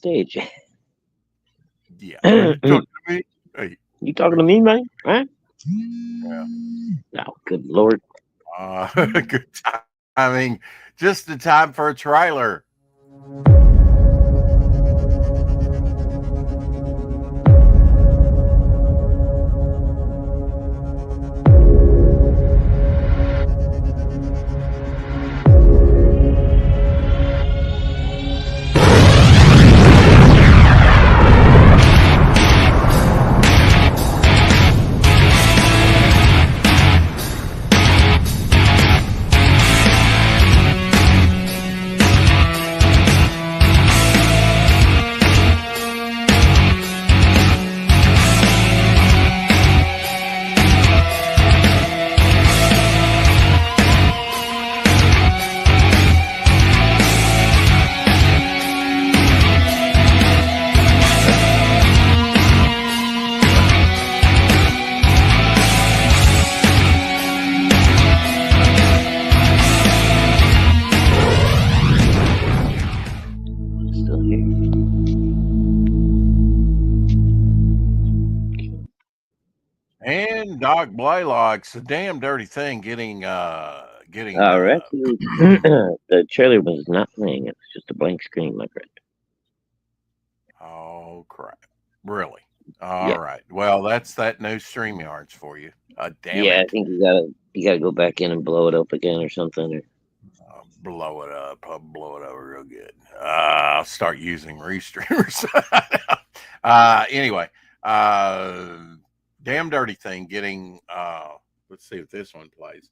stage. Yeah. Are you talking to me? Hey, You talking are to you? me, man? Huh? Yeah. Oh, good lord. Good timing. Just the time for a trailer. Still here. And Doc Blaylock's a damn dirty thing getting Actually, the trailer was not playing. It was just a blank screen, my friend. oh crap. Really? All Yeah. right. Well, that's that new StreamYards for you. Damn Yeah, I it. think you gotta go back in and blow it up again or something. Or, Blow it up. I'll blow it up real good. I'll start using restreamers. Anyway, uh, damn dirty thing getting. Let's see if this one plays.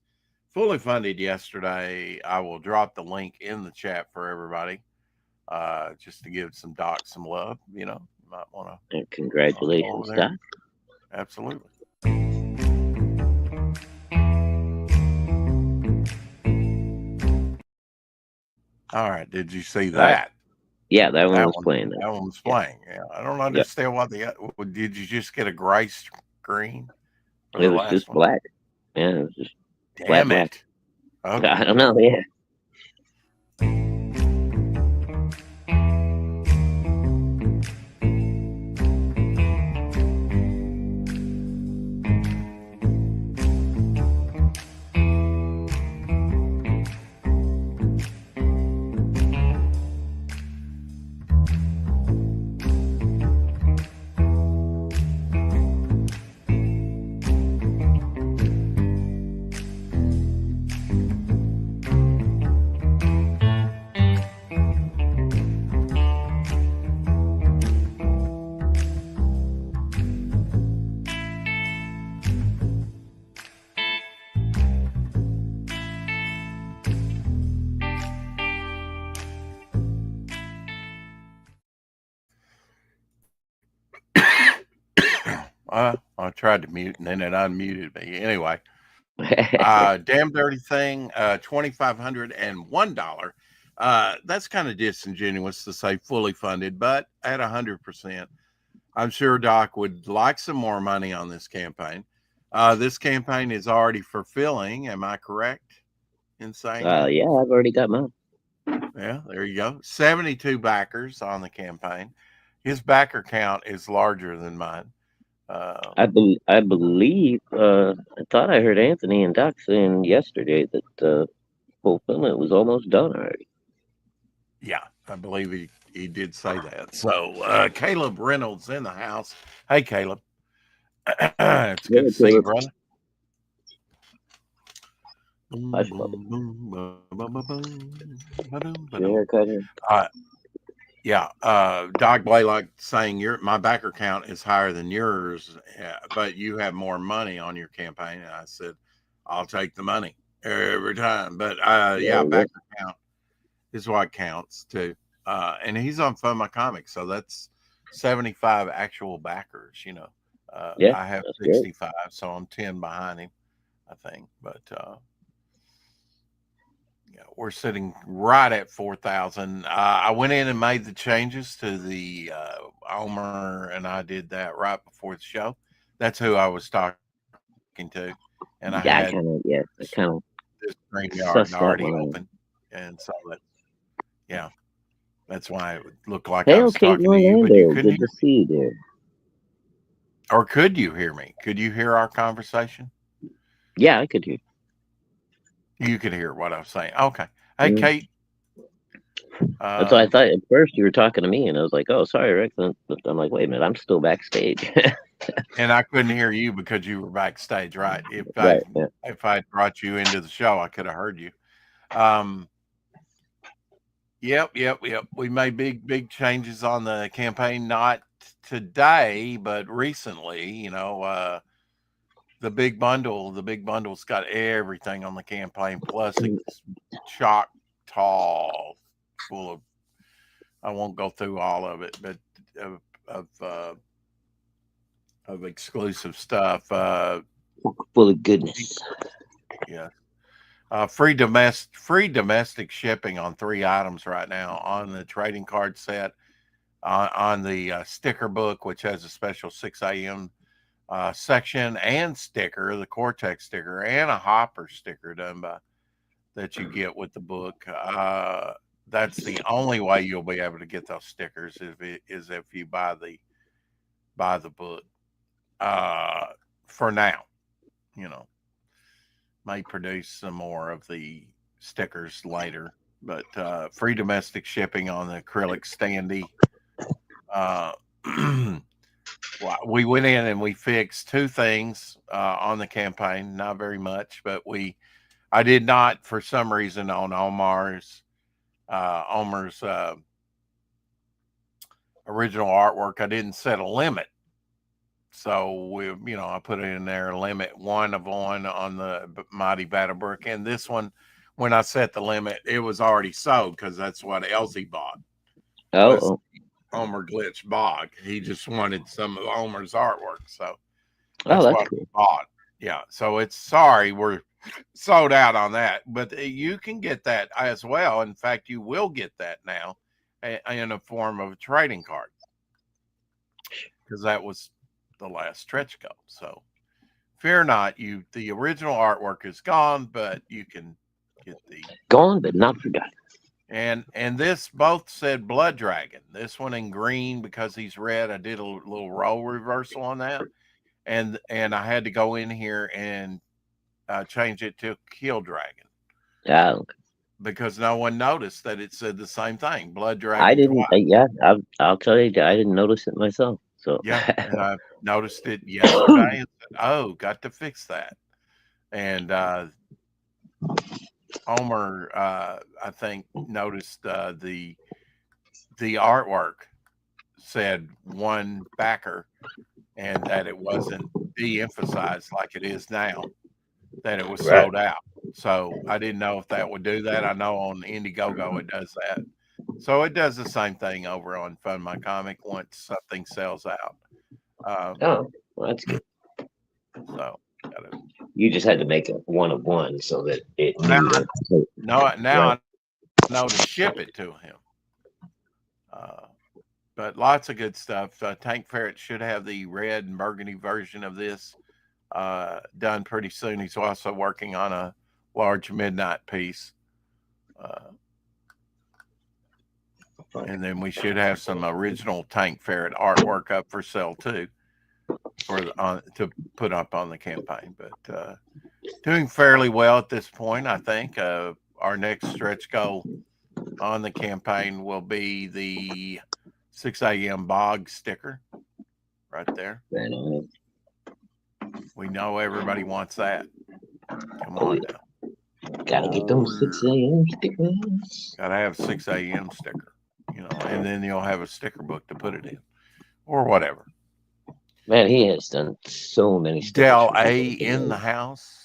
Fully funded yesterday. I will drop the link in the chat for everybody, just to give some docs some love. You know, you might want to and go over congratulations, there. Doc. Absolutely. All right. Did you see All right. that? Yeah, that one That was one, playing then. that one was Yeah. playing. Yeah, I don't Yep. understand what did you just get a gray screen for It the was last just one? black. Yeah, it was just flat Damn black. it. I Okay. don't know. Yeah. I tried to mute and then it unmuted me. Anyway, damn dirty thing, $2,501. That's kind of disingenuous to say fully funded, but at 100%, I'm sure Doc would like some more money on this campaign. This campaign is already fulfilling. Am I correct in saying that? Yeah, I've already got mine. Yeah, there you go. 72 backers on the campaign. His backer count is larger than mine. Uh, I believe. I thought I heard Anthony and Doc saying yesterday that fulfillment was almost done already. yeah, I believe he did say that. So Caleb Reynolds in the house. Hey, Caleb. It's good Yeah, to see you, Caleb. brother. Boom, Hush puppy. boom, boom, boom, boom, boom, boom, ba-doom, Share ba-doom. cutter. Uh, yeah, Doc Blaylock saying my backer count is higher than yours, but you have more money on your campaign. And I said, I'll take the money every time. But There yeah, we go. backer count is what counts too. And he's on Fund My Comics, so that's 75 actual backers. You know, Yeah, I have that's great. 65, so I'm 10 behind him, I think. But yeah, we're sitting right at 4,000. I went in and made the changes to the Omer, and I did that right before the show. That's who I was talking to, and I had Yeah, this I kind of StreamYard already sussed that open, one out. and so that yeah. That's why it would look like Hey, I was okay, talking to Caitlin you, and but you Dale. couldn't Good hear. to see you there. Or could you hear me? Could you hear our conversation? Yeah, I could hear. You could hear what I was saying. Okay. Hey, Mm. Kate. That's why I Um, thought at first you were talking to me, and I was like, "Oh, sorry, Rick." But I'm like, "Wait a minute, I'm still backstage." and I couldn't hear you because you were backstage, right? Right. Yeah. If I brought you into the show, I could have heard you. Um, yep. We made big changes on the campaign, not today, but recently. The big bundle's got everything on the campaign, plus it's chock tall, full of. I won't go through all of it, but of of, uh, of exclusive stuff. Full of goodness. Yeah, free domestic shipping on 3 items right now on the trading card set, on the sticker book, which has a special 6 a.m. Section and sticker, the Cortex sticker, and a Hopper sticker done by that you get with the book. That's the only way you'll be able to get those stickers is if you buy the book. Uh, for now, you know, may produce some more of the stickers later, but free domestic shipping on the acrylic standee. Uh, we went in and we fixed two things on the campaign, not very much, but I did not, for some reason, on Omar's original artwork, I didn't set a limit. So I put it in there, limit 1 of 1 on the Mighty Battlebrook. And this one, when I set the limit, it was already sold because that's what Elsie bought, was Oh, Omer Glitch Bog. He just wanted some of Omer's artwork. So oh, that's that's what cool. he bought. Yeah. So we're sold out on that. But you can get that as well. In fact, you will get that now in a form of a trading card, because that was the last stretch goal. So fear not, the original artwork is gone, but you can get the Gone but not forgotten. and this both said Blood Dragon. This one in green because he's red. I did a little role reversal on that, and I had to go in here and change it to Kill Dragon Yeah, because no one noticed that it said the same thing, Blood I Dragon didn't. twice. Yeah, I'll tell you, I didn't notice it myself. So, Yeah, and I noticed it yesterday and said, "Oh, got to fix that." And Homer, I think, noticed the artwork said one backer, and that it wasn't de-emphasized like it is now, that it was right. sold out. So I didn't know if that would do that. I know on Indiegogo it does that. So it does the same thing over on Fund My Comic once something sells out. Oh, well, that's good. So gotta, You just had to make a 1 of 1 so that it now knew I to. now Right. I know to ship it to him. Uh, but lots of good stuff. Tank Ferret should have the red and burgundy version of this done pretty soon. He's also working on a large midnight piece. Uh, and then we should have some original Tank Ferret artwork up for sale too, to put up on the campaign. But doing fairly well at this point, I think. Our next stretch goal on the campaign will be the 6 a.m. Bog sticker right there. Right on. We know everybody wants that. Come Oh, on yeah. now. Gotta get those 6 a.m. stickers. Gotta have 6 a.m. sticker, and then you'll have a sticker book to put it in or whatever. Man, he has done so many stickers Del for A people. in the house.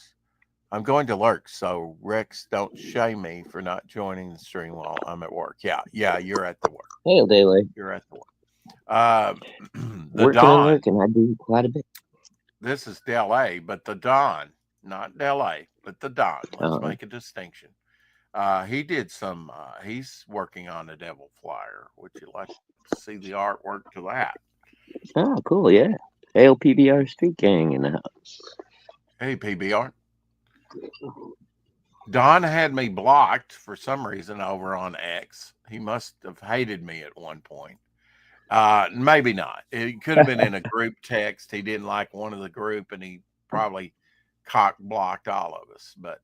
I'm going to lurk, so Rex, don't shame me for not joining the stream while I'm at work. Yeah, you're at the work. Hey, Dele. You're at the work. The Working and Dawn. lurking, I do quite a bit. This is Del A, but the Dawn, not Del A, but the Dawn. Let's make a distinction. He did some. He's working on a Devil Flyer. Would you like to see the artwork to that? Oh, cool, yeah. ALPBR Street Gang in the house. Hey, PBR. Don had me blocked for some reason over on X. He must have hated me at one point. Maybe not. It could have been in a group text. He didn't like one of the group, and he probably cock blocked all of us. But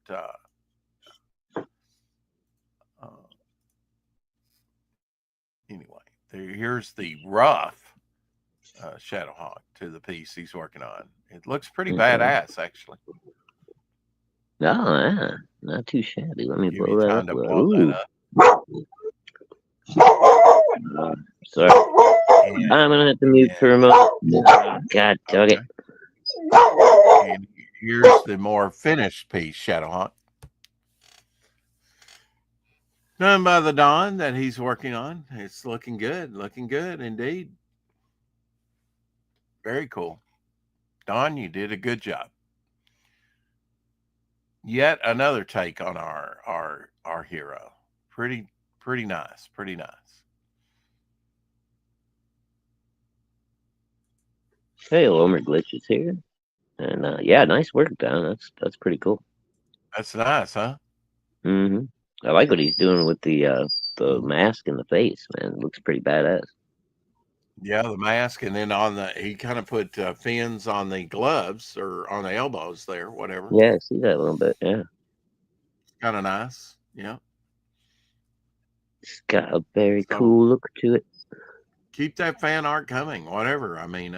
anyway, here's the rough Shadowhawk to the piece he's working on. It looks pretty badass, actually. Oh, yeah. Not too shabby. Let me Give blow you that time up. to blow that up. Sorry. I'm going to have to mute for a moment. God dog it. And here's the more finished piece, Shadowhawk. Done by the Don that he's working on. It's looking good indeed. Very cool. Don, you did a good job. Yet another take on our hero. Pretty nice. Pretty nice. Hey, Omer Glitch is here. And yeah, nice work, Don. That's pretty cool. That's nice, huh? Mm-hmm. I like what he's doing with the mask and the face, man. It looks pretty badass. Yeah, the mask, and then he kind of put fins on the gloves or on the elbows there, whatever. Yeah, I see that a little bit. Yeah, kind of nice. Yeah, it's got a very cool look to it. Keep that fan art coming, whatever. I mean,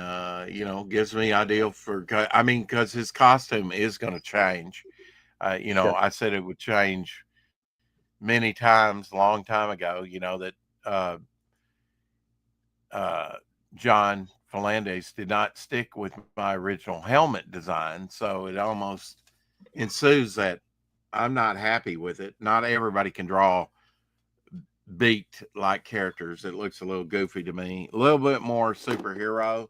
gives me idea for. I mean, because his costume is going to change. I said it would change many times, a long time ago. That John Falandes did not stick with my original helmet design, so it almost ensues that I'm not happy with it. Not everybody can draw beat like characters. It looks a little goofy to me. A little bit more superhero,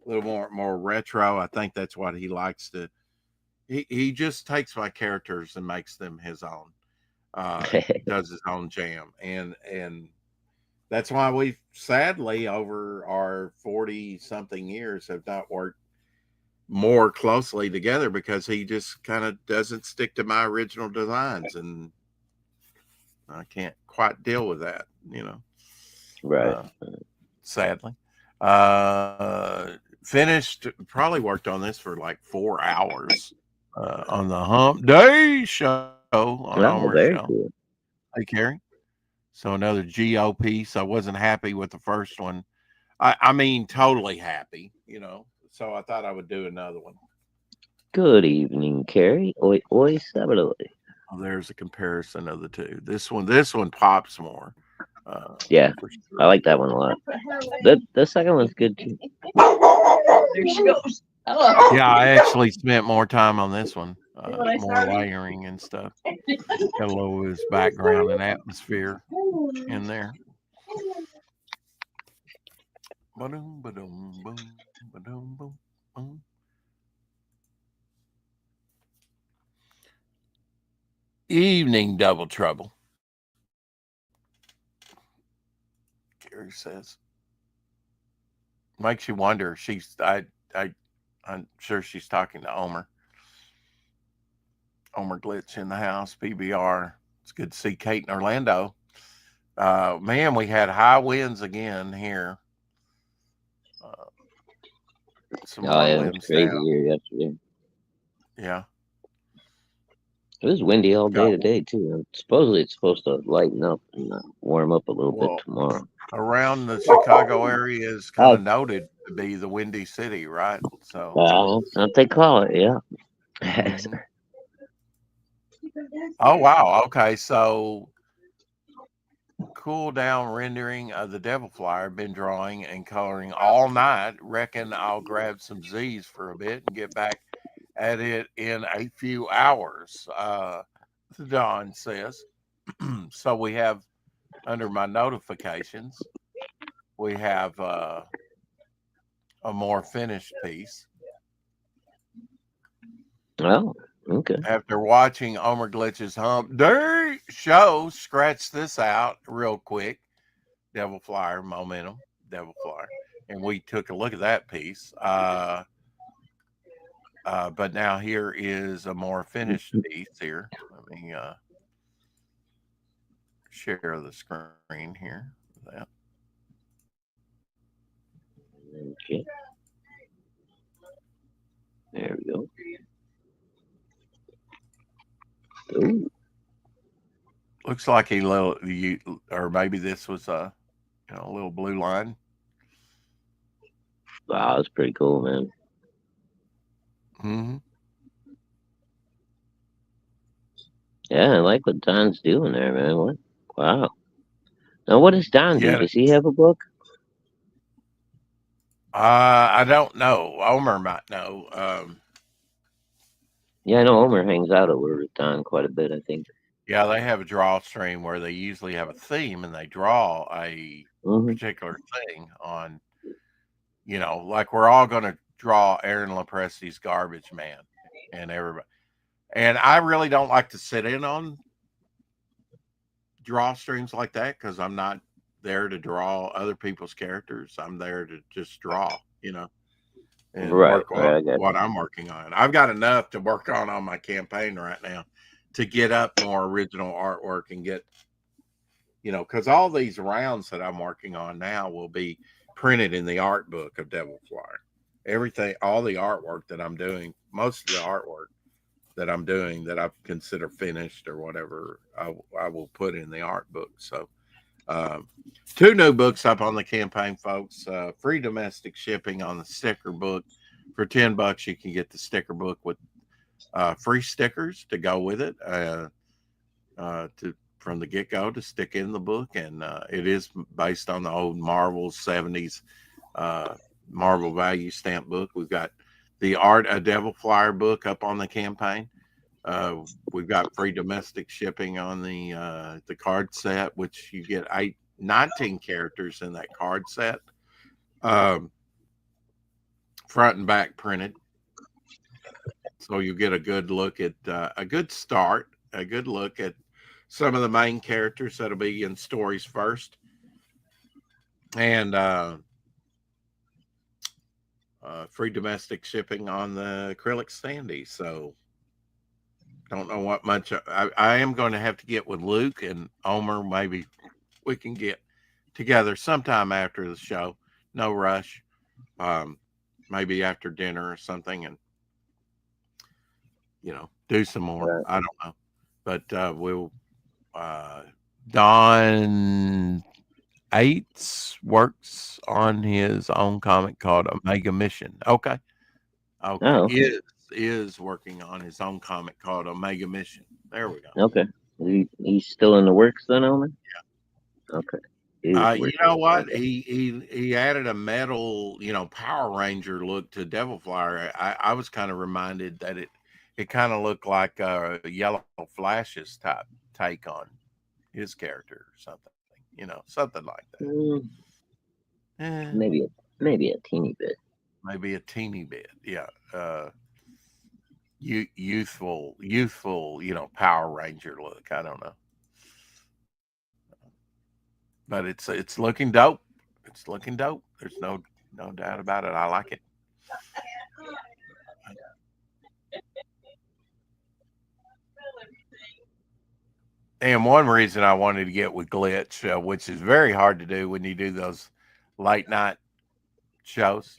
a little more retro. I think that's what he likes to. He just takes my characters and makes them his own. Does his own jam, and that's why we sadly over our 40-something years have not worked more closely together, because he just kind of doesn't stick to my original designs, and I can't quite deal with that, Right. Sadly. Finished, probably worked on this for like 4 hours on the Hump Day show on Homer's show. Cool. Hey, Carrie. So another GO piece. I wasn't happy with the first one. I mean, totally happy, So I thought I would do another one. Good evening, Carrie. Oi, oi, sabaloy. Oh, there's a comparison of the two. This one pops more. Yeah, sure. I like that one a lot. The second one's good too. There she goes. Hello. Yeah, I actually spent more time on this one. More layering and stuff. Got a little of his background and atmosphere in there. Ba-dum, ba-dum, boom, ba-dum, boom, boom. Evening, Double Trouble. Gary says. Makes you wonder. I'm sure she's talking to Omer. Omer Glitch in the house, PBR. It's good to see Kate and Orlando. Man, we had high winds again here. It was crazy here yesterday. Yeah. It was windy all day today too. Supposedly it's supposed to lighten up and warm up a little bit tomorrow. Around the Chicago area is kind of noted to be the Windy City, right? So that's what they call it, yeah. Mm-hmm. Oh wow! Okay, so cool down rendering of the Devil Flyer. Been drawing and coloring all night. Reckon I'll grab some Z's for a bit and get back at it in a few hours. Don says. So we have, under my notifications, we have a more finished piece. Oh, okay. After watching Omer Glitch's Hump Day show, scratch this out real quick. Devil Flyer, Momentum, Devil Flyer. And we took a look at that piece. But now here is a more finished piece here. Let Let me share the screen here. That. Okay. There we go. Ooh. Looks like a little, or maybe this was a little blue line. Wow, that's pretty cool, man. Mm-hmm. Yeah, I like what Don's doing there, man. What? Wow. Now, what does Don do? Yeah. Does he have a book? I don't know. Omer might know. Yeah, I know Omer hangs out over with Don quite a bit, I think. Yeah, they have a draw stream where they usually have a theme and they draw a particular thing on, like we're all going to draw Aaron Lopresti's Garbage Man and everybody. And I really don't like to sit in on draw streams like that because I'm not there to draw other people's characters. I'm there to just draw, and work on what I'm working on. I've got enough to work on my campaign right now to get up more original artwork and get, because all these rounds that I'm working on now will be printed in the art book of Devil Flyer. Everything, all the artwork that I'm doing, most of the artwork that I'm doing that I consider finished or whatever, I will put in the art book. So 2 new books up on the campaign, folks. Free domestic shipping on the sticker book. For $10, you can get the sticker book with free stickers to go with it from the get-go to stick in the book. And it is based on the old Marvel 70s Marvel value stamp book. We've got the Art of Devil Flyer book up on the campaign. We've got free domestic shipping on the card set, which you get 19 characters in that card set, front and back printed. So you get a good look at a good look at some of the main characters that'll be in stories first. And free domestic shipping on the acrylic standee. So don't know what much I am going to have to get with Luke and Omer. Maybe we can get together sometime after the show. No rush. Maybe after dinner or something, and do some more. I don't know, but we'll. Don Aites works on his own comic called Omega Mission. Okay. Oh. Is working on his own comic called Omega Mission. There we go. Okay. He's still in the works then, Omen? Yeah. Okay. You know what? He added a metal, Power Ranger look to Devil Flyer. I was kind of reminded that it kind of looked like a Yellow Flash's type take on his character or something, something like that. Maybe a teeny bit. Maybe a teeny bit, yeah. Youthful, Power Ranger look. I don't know, but it's looking dope. It's looking dope. There's no doubt about it. I like it. And one reason I wanted to get with Glitch, which is very hard to do when you do those late night shows,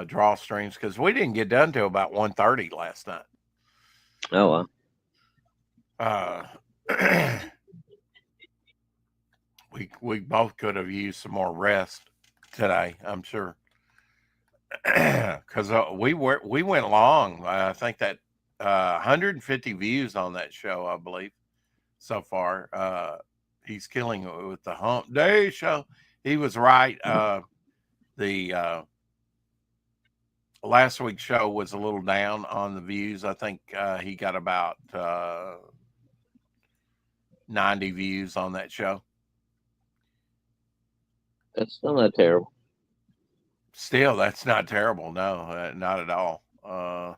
draw streams, because we didn't get done till about 1:30 last night. Oh wow. We both could have used some more rest today, I'm sure, because we went long. I think that 150 views on that show, I believe, so far. He's killing it with the Hump Day show. He was right. The last week's show was a little down on the views. I think he got about 90 views on that show. That's still not terrible. Still, that's not terrible. No, not at all. I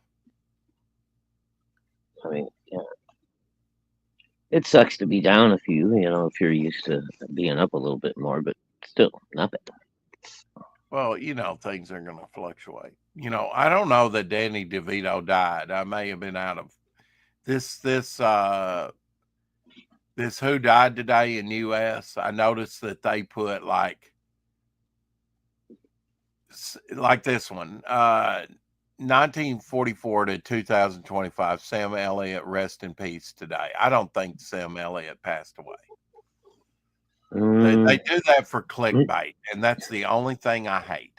mean, yeah. It sucks to be down a few, if you're used to being up a little bit more, but still, not bad. Well, things are going to fluctuate. I don't know that Danny DeVito died. I may have been out of this who died today in U.S. I noticed that they put like this one, 1944 to 2025, Sam Elliott, rest in peace today. I don't think Sam Elliott passed away. They do that for clickbait, and that's the only thing I hate.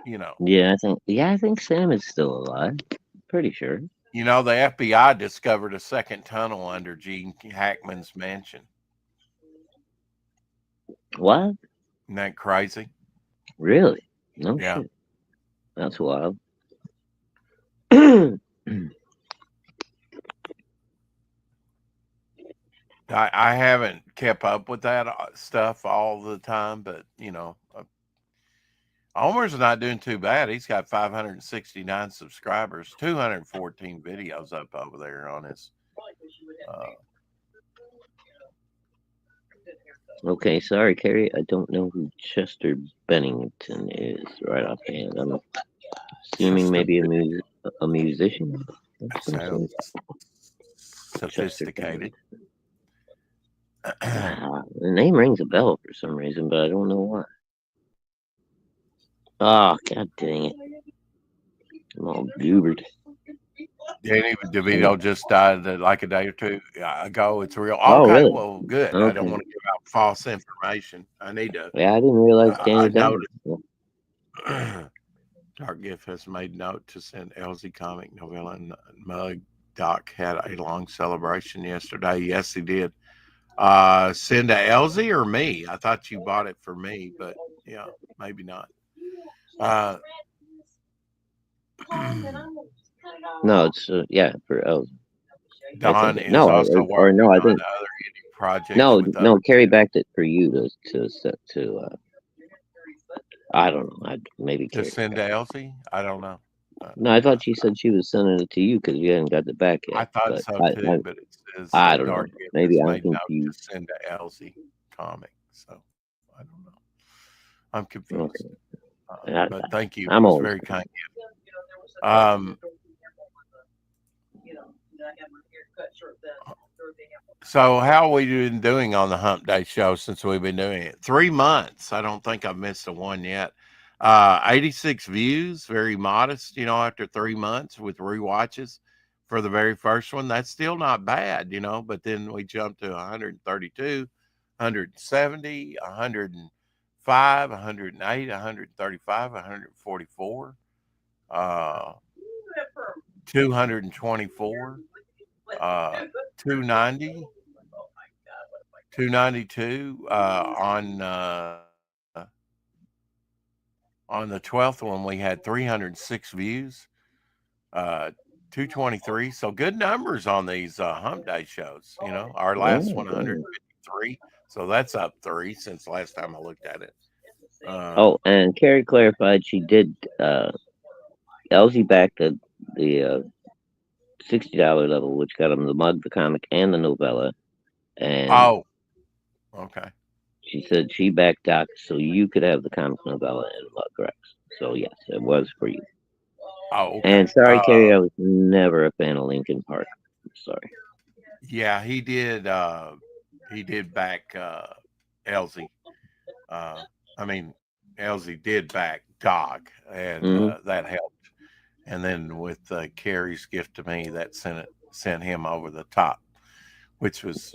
Yeah, I think Sam is still alive. Pretty sure. The FBI discovered a second tunnel under Gene Hackman's mansion. What? Isn't that crazy? Really? No Yeah. shit. That's wild. I haven't kept up with that stuff all the time, but Omar's not doing too bad. He's got 569 subscribers, 214 videos up over there on his. Okay, sorry, Carrie. I don't know who Chester Bennington is right offhand. I'm assuming maybe a musician. That sounds sophisticated. The name rings a bell for some reason, but I don't know why. Oh, god dang it. I'm all goobered. Danny DeVito just died like a day or two ago. It's real. Oh, Okay, really? well, good. Okay. I don't want to give out false information. I need to. Yeah, I didn't realize Danny died. Dark Gift has made note to send Elsie comic novella and mug. Doc had a long celebration yesterday. Yes, he did. Send to Elsie or me? I thought you bought it for me, but yeah, maybe not. No, it's for Elsie. Don is also working on other indie projects. No, Carrie backed it for you to I don't know. Maybe to send to Elsie. I don't know. No, I thought she said she was sending it to you because you hadn't got the back yet. I thought so too, but it says I don't know. Maybe I'm confused. To send to Elsie comic, so I don't know. I'm confused. Okay. But thank you. I'm old. Very kind of you. So how are we doing on the Hump Day show since we've been doing it? 3 months. I don't think I've missed a one yet. 86 views, very modest, after 3 months with rewatches for the very first one. That's still not bad, but then we jumped to 132, 170, 105, 108, 135, 144, 224, 290, 292 on the 12th one. We had 306 views, 223. So good numbers on these Hump Day shows. Our last one 153. So that's up 3 since last time I looked at it. And Carrie clarified she did Elsie back the $60 level, which got him the mug, the comic, and the novella. And okay. She said she backed Doc so you could have the comic, novella, and mug, Rex. So yes, it was for you. Oh, okay. And sorry, Carrie, I was never a fan of Linkin Park. I'm sorry. Yeah, he did. He did back Elsie. Elsie did back Doc, and that helped. And then with Carrie's gift to me, that sent him over the top, which was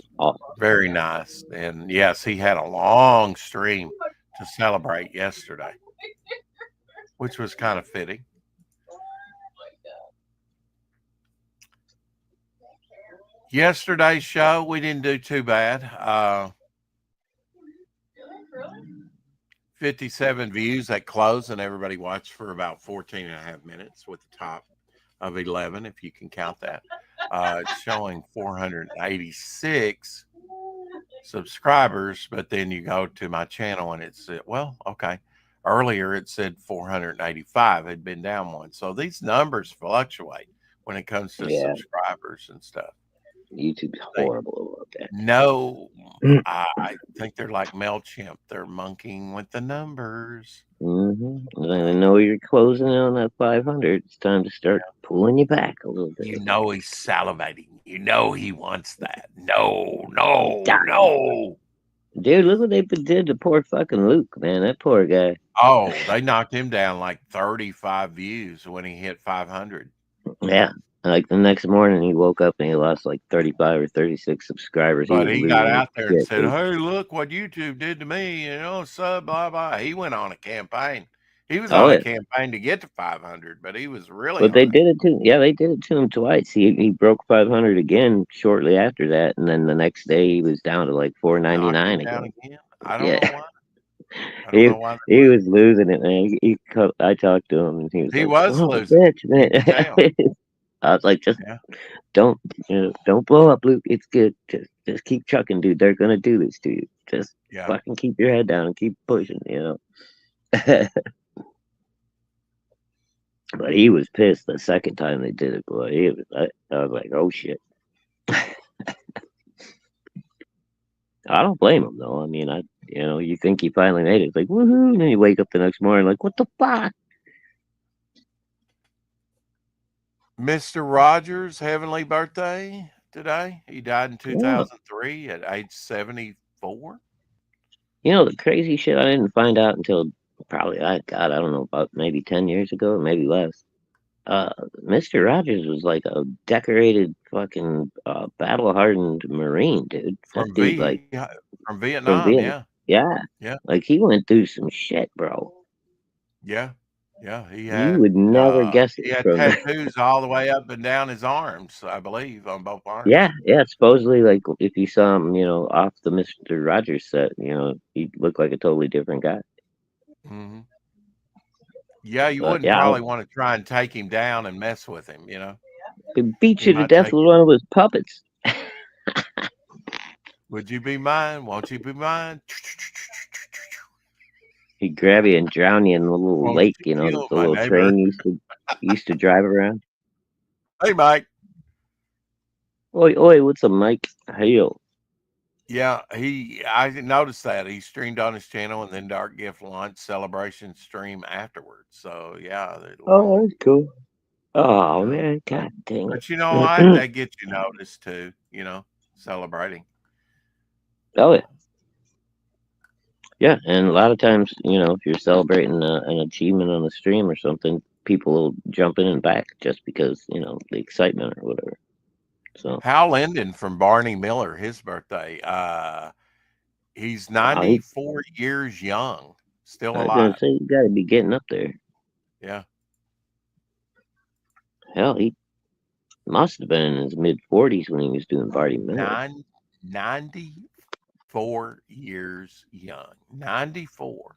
very nice. And yes, he had a long stream to celebrate yesterday, which was kind of fitting. Yesterday's show, we didn't do too bad. 57 views at close, and everybody watched for about 14 and a half minutes with the top of 11, if you can count that. It's showing 486 subscribers, but then you go to my channel and it said, earlier it said 485 had been down one. So these numbers fluctuate when it comes to subscribers and stuff. YouTube's horrible about that. No, I think they're like MailChimp. They're monkeying with the numbers. I know you're closing in on that 500. It's time to start pulling you back a little bit. You know he's salivating. You know he wants that. No, no, Dying. no. Dude, look what they did to poor fucking Luke, man. That poor guy. Oh, they knocked him down like 35 views when he hit 500. Yeah. Like the next morning, he woke up and he lost like 35 or 36 subscribers. But he got losing out there and shit, said, dude. "Hey, look what YouTube did to me, you know, sub, blah, blah." He went on a campaign. He was on a campaign to get to 500, but he was really. But they did it to they did it to him twice. He broke 500 again shortly after that, and then the next day he was down to like 499 again. I don't know why. He was losing it, man. I talked to him, and he was losing. Bitch, man. I was like, just don't blow up, Luke. It's good. Just keep trucking, dude. They're gonna do this to you. Just fucking keep your head down and keep pushing, you know. But he was pissed the second time they did it, boy. I was like, oh shit. I don't blame him though. I mean, you think he finally made it. It's like, woohoo, and then you wake up the next morning like, what the fuck? Mr. Rogers' heavenly birthday today. He died in 2003 at age 74. You know, the crazy shit I didn't find out until probably, I don't know, about maybe 10 years ago or maybe less. Mr. Rogers was like a decorated fucking battle-hardened Marine, dude. From Vietnam, yeah. Like he went through some shit, bro. Yeah. He had. You would never guess it. He had tattoos all the way up and down his arms, I believe, on both arms. Yeah. Supposedly, like if you saw him, off the Mr. Rogers set, he'd look like a totally different guy. Mm-hmm. Yeah, you wouldn't probably want to try and take him down and mess with him, you know. He'd beat you to death with one of his puppets. Would you be mine? Won't you be mine? He'd grab you and drown you in the little lake, the little train used to drive around. Hey, Mike. Oi, what's up, Mike? Hail. Yeah, I noticed that. He streamed on his channel and then Dark Gift Launch Celebration stream afterwards. So, yeah. Oh, that's cool. Oh, man. God dang it. But you know what? That gets you noticed, too, celebrating. Oh, yeah. Yeah, and a lot of times, if you're celebrating an achievement on the stream or something, people will jump in and back just because, the excitement or whatever. So Hal Linden from Barney Miller, his birthday. He's 94 years young, still alive. I was gonna say, you got to be getting up there. Yeah. Hell, he must have been in his mid-40s when he was doing Barney Miller. 94 years young. 94.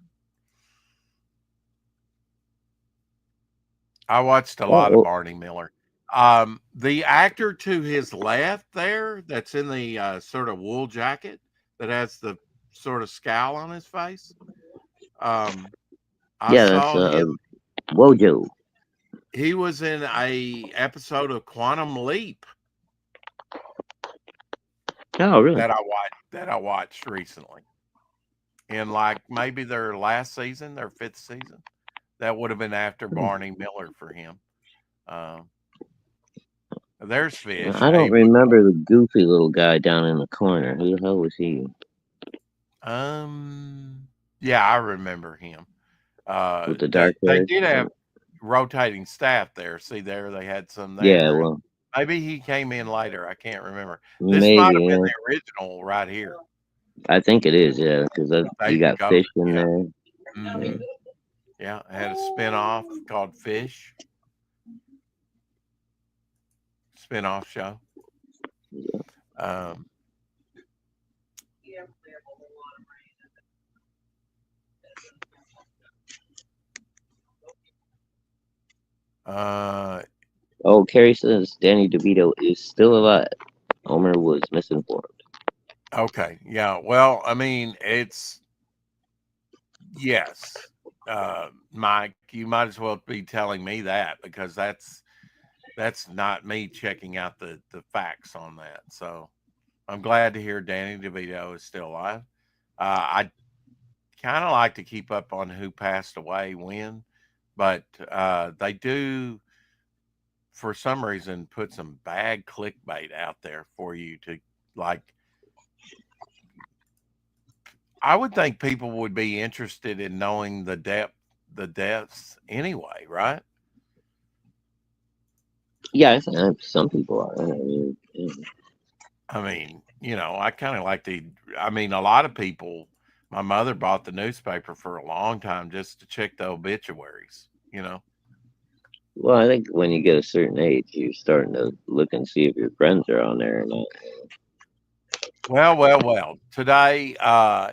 I watched a lot of Barney Miller. The actor to his left there, that's in the sort of wool jacket that has the sort of scowl on his face. I saw him. Wojo. He was in a episode of Quantum Leap. Oh, really? That I watched recently. In like maybe their last season, their 5th season. That would have been after Barney Miller for him. There's Fish. I don't remember the goofy little guy down in the corner. Who the hell was he? Yeah, I remember him. With the dark hair. They did have rotating staff there. See there, they had some there. Yeah, well, maybe he came in later. I can't remember. This might have been the original right here. I think it is, yeah, because you got Fish in there. Mm-hmm. Yeah, I had a spin-off called Fish. Spin-off show. Carrie says Danny DeVito is still alive. Homer was misinformed. Okay, yeah. Well, I mean, Mike, you might as well be telling me that because that's that's not me checking out the facts on that. So I'm glad to hear Danny DeVito is still alive. I kind of like to keep up on who passed away when, but they do, for some reason, put some bad clickbait out there for you to like. I would think people would be interested in knowing the deaths anyway, right? Yeah, some people are. I mean, I kind of like to. I mean, a lot of people. My mother bought the newspaper for a long time just to check the obituaries. Well, I think when you get a certain age, you're starting to look and see if your friends are on there or not. Well. Today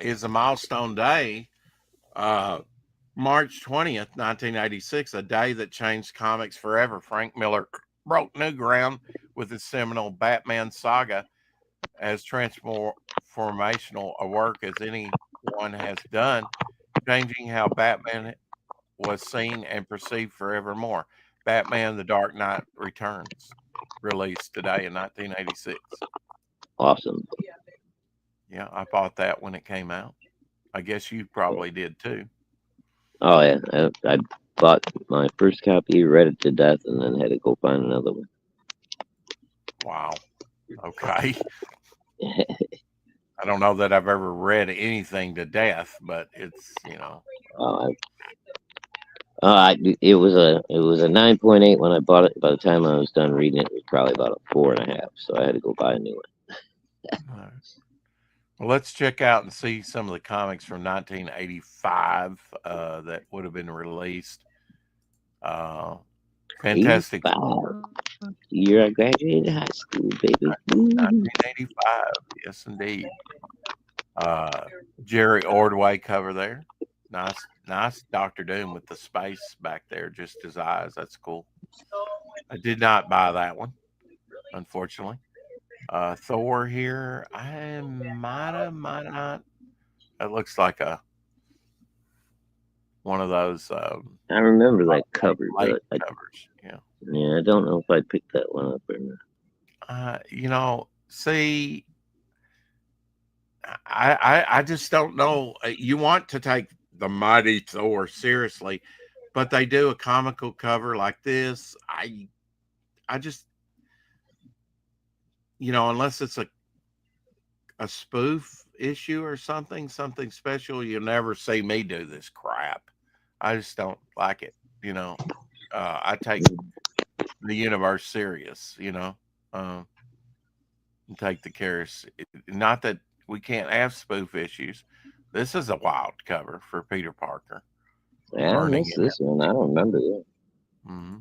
is a milestone day. March 20th, 1986, a day that changed comics forever. Frank Miller broke new ground with his seminal Batman saga, as transformational a work as anyone has done, changing how Batman was seen and perceived forevermore. Batman: The Dark Knight Returns, released today in 1986. Awesome. Yeah, I bought that when it came out. I guess you probably did too. Oh yeah, I bought my first copy, read it to death, and then had to go find another one. Wow. Okay. I don't know that I've ever read anything to death, but it's it was a 9.8 when I bought it. By the time I was done reading it, it was probably about a 4.5. So I had to go buy a new one. Well, let's check out and see some of the comics from 1985 that would have been released. Fantastic. 85. The year I graduated high school, baby. 1985. Yes, indeed. Jerry Ordway cover there. Nice Dr. Doom with the space back there, just his eyes. That's cool. I did not buy that one, unfortunately. Thor here. I might not. It looks like one of those. I remember that cover, but covers. Yeah. Yeah, I don't know if I picked that one up or not. See, I just don't know. You want to take the mighty Thor seriously, but they do a comical cover like this. I just, unless it's a spoof issue or something special, you'll never see me do this crap. I just don't like it. I take the universe serious, and take the cares. Not that we can't have spoof issues. This is a wild cover for Peter Parker. Yeah, I missed this one. I don't remember that. Mm-hmm.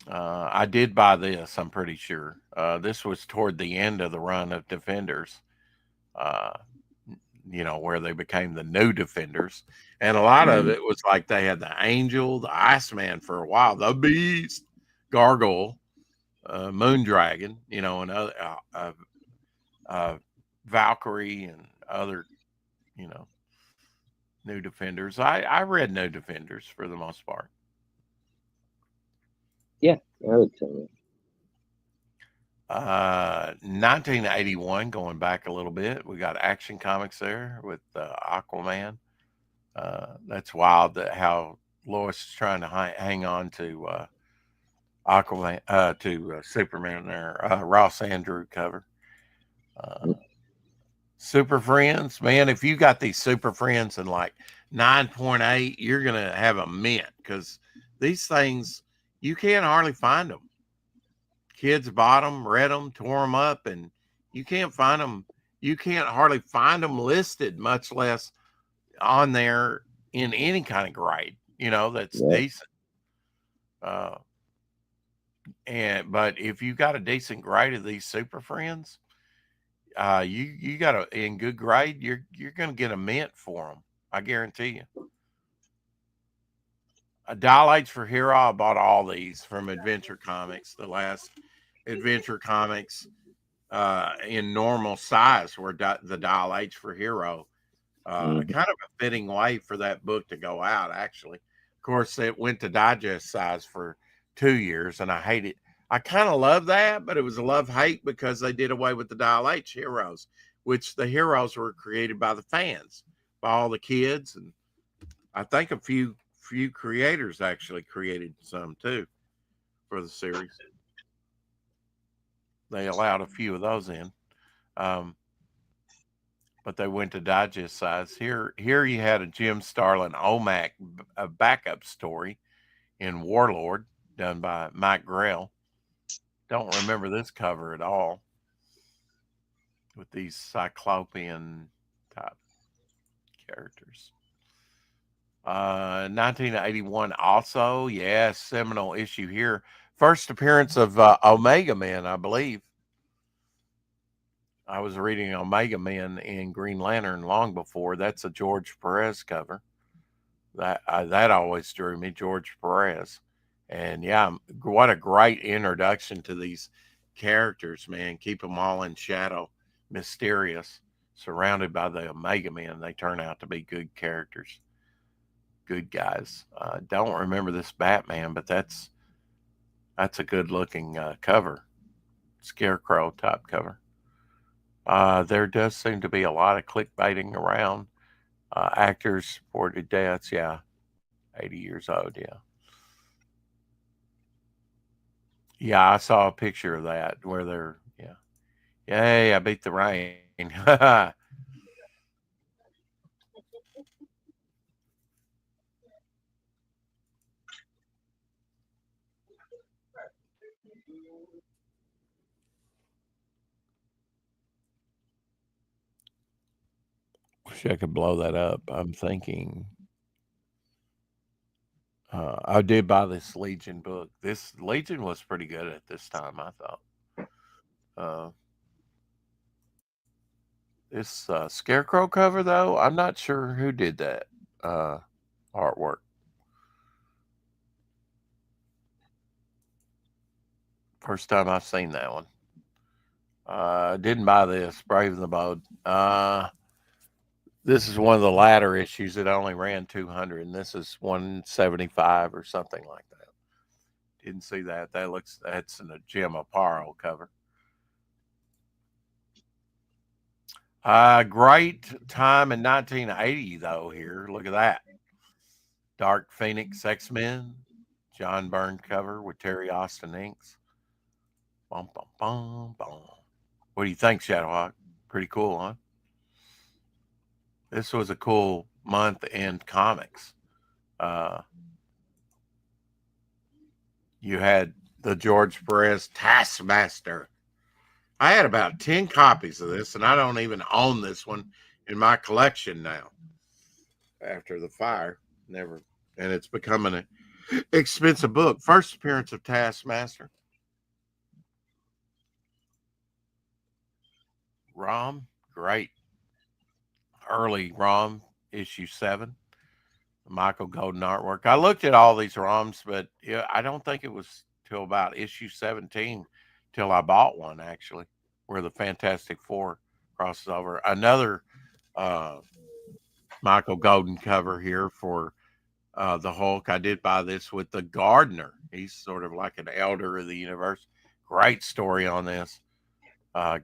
I did buy this, I'm pretty sure. This was toward the end of the run of Defenders, where they became the new Defenders. And a lot of it was like they had the Angel, the Iceman for a while, the Beast, Gargoyle, Moondragon, and other Valkyrie and other, new Defenders. I read New Defenders for the most part. Yeah, I would say that. 1981, going back a little bit, we got Action Comics there with Aquaman. That's wild how Lois is trying to hang on to Aquaman, to Superman there. Ross Andrew cover. Super Friends, man, if you got these Super Friends in like 9.8, you're going to have a mint, because these things, you can't hardly find them. Kids bought them, read them, tore them up, and you can't find them. You can't hardly find them listed, much less on there in any kind of grade, that's decent. But if you got a decent grade of these Super Friends, you got in good grade, you're going to get a mint for them. I guarantee you. Dial H for Hero. I bought all these from Adventure Comics. The last Adventure Comics in normal size were the Dial H for Hero. Kind of a fitting way for that book to go out, actually. Of course, it went to digest size for 2 years, and I hate it. I kind of love that, but it was a love-hate because they did away with the Dial H heroes, which the heroes were created by the fans, by all the kids, and I think a few creators actually created some too for the series. They allowed a few of those in, but they went to digest size. Here you had a Jim Starlin OMAC a backup story in Warlord done by Mike Grell. Don't remember this cover at all with these cyclopean type characters. 1981 also, yes, seminal issue here. First appearance of Omega Men, I believe. I was reading Omega Men in Green Lantern long before. That's a George Perez cover. That always drew me, George Perez. And yeah, what a great introduction to these characters, man. Keep them all in shadow, mysterious, surrounded by the Omega Men. They turn out to be good characters, good guys. Don't remember this Batman, but that's a good looking cover, Scarecrow type cover. There does seem to be a lot of clickbaiting around. Actors reported deaths, yeah, 80 years old, yeah. Yeah, I saw a picture of that where they're, yeah. Yay, I beat the rain. Wish I could blow that up. I'm thinking. I did buy this Legion book. This Legion was pretty good at this time, I thought. This Scarecrow cover, though, I'm not sure who did that artwork. First time I've seen that one. Didn't buy this, Brave and the Bold. This is one of the latter issues that only ran 200, and this is 175 or something like that. Didn't see that. That's a Jim Aparo cover. Great time in 1980, though, here. Look at that. Dark Phoenix X-Men, John Byrne cover with Terry Austin inks. Bum, bum, bum, bum. What do you think, Shadowhawk? Pretty cool, huh? This was a cool month in comics. You had the George Perez Taskmaster. I had about 10 copies of this, and I don't even own this one in my collection now. After the fire, never, and it's becoming an expensive book. First appearance of Taskmaster. ROM, great. Early ROM, issue 7. Michael Golden artwork. I looked at all these ROMs, but yeah, I don't think it was till about issue 17 till I bought one, actually, where the Fantastic Four crosses over. Another Michael Golden cover here for the Hulk. I did buy this with the Gardener. He's sort of like an elder of the universe. Great story on this.